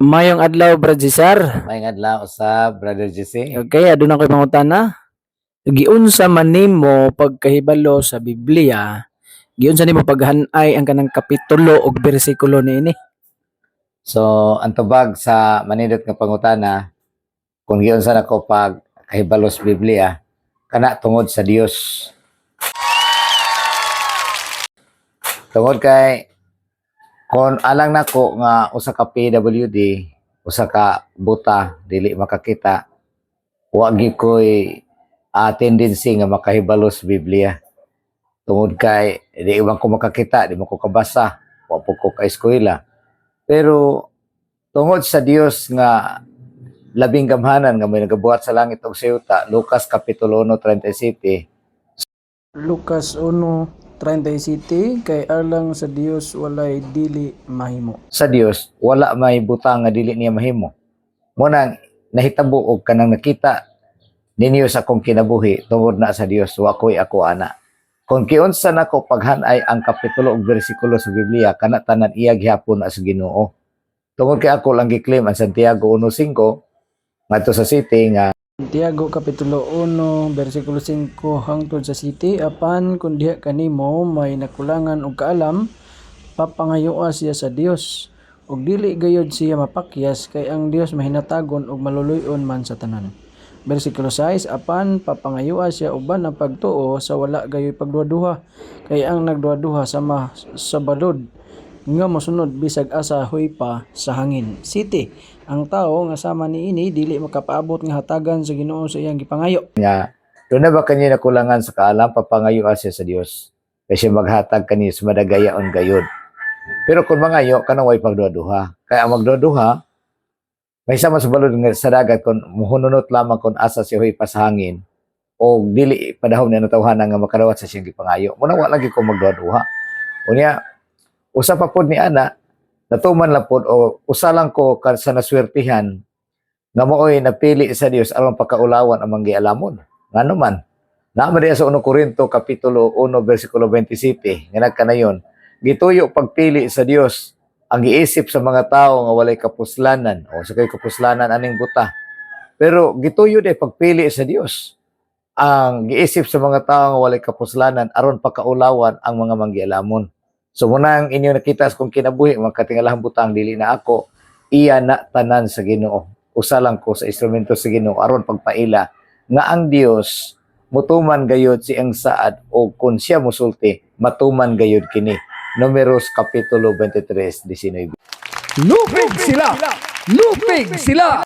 Mayong adlaw, Brad Cesar. May adlaw sa Brother Jesse. Okay, aduna ko'y pangutana. Giunsa man nimo pagkahibalo sa Biblia? Giunsa nimo paghanay ang kanang kapitulo ug bersikulo niini? So, ang tubag sa manindot nga pangutana, kung giyon sa nako pag kahibalos Biblia, kana tungod sa Dios. Tungod kay kung alang nako nga usa ka PWD, usa ka buta dili makakita, wa gyud koy tendency nga makahibalos Biblia. Tungod kay di man ko makakita, di mo ko kabasa, wa po ko ka eskwela. Pero tungod sa Dios nga labing gamhanan nga may nagabuhat sa langit ug sa yuta, Lucas kapitulo 1:37. Lucas 1:37 kay alang sa Dios walay dili mahimo. Sa Dios wala may butang nga dili niya mahimo. Munang nahitabo og kanang nakita ninyo sa akong kinabuhi tungod na sa Dios, wa ko'y ako ana. Kung kiunsa nako paghanay ang kapitulo ug bersikulo sa Biblia, kana tanan iya gihapon na sa Ginoo. Tungod kay ako lang giklaim ang Santiago 1:5 ngadto sa city nga Santiago kapitulo 1 bersikulo 5 hangtod sa city, apan kun diha kanimo may nakulangan og kaalam, papangayua siya sa Dios ug dili gayud siya mapakyas kay ang Dios mahinatagon ug maluluyon man sa tanan. Bersikulo 6, apan papangayua siya uban ang pagtuo sa wala gayoy pagduha-duha kay ang nagduha-duha sama sa balod nga mosunod bisag asa huy pa sa hangin. City, ang tao nga sama niini dili makapaabot nga hatagan sa Ginoo sa iyang gipangayo. nga doon na ba kanya nakulangan sa kaalam, papangayua siya sa Dios kasi maghatag kani sa madagayaon gayud. Pero kung mangayo kanang way pagduha-duha, kaya ang magduha-duha may sama sa balod nga sa dagat kung muhununot lamang kung asa siya huy pa sa hangin o dili padahom na natawhanan nga makadawat sa siyang gipangayo. Muna wa lagi ko magduha-duha. Unya usa pa pod ni ana natuman lang pod o usa lang ko sa naswertihan nga maoy napili sa Dios aron pagkaulawan ang manggialamon. Ngano man naman diya sa 1 Corinto kapitulo 1 bersikulo 27 nga nagkanayon, gituyo pagpili sa Dios ang giisip sa mga tao nga walay kapuslanan o sa kay kapuslanan aning buta. Pero gituyo day pagpili sa Dios ang giisip sa mga tao nga walay kapuslanan aron pagkaulawan ang mga manggialamon. So muna ang inyo nakita sa kong kinabuhi, magkatingalahang butang dili na ako, iya na tanan sa Ginoo. Usa lang ko sa instrumento sa Ginoo aron pagpaila nga ang Dios mutuman gayud siyang saad o kung siya musulti matuman gayud kini. Numeros kapitulo 23:19. Lupig sila! Lupig sila!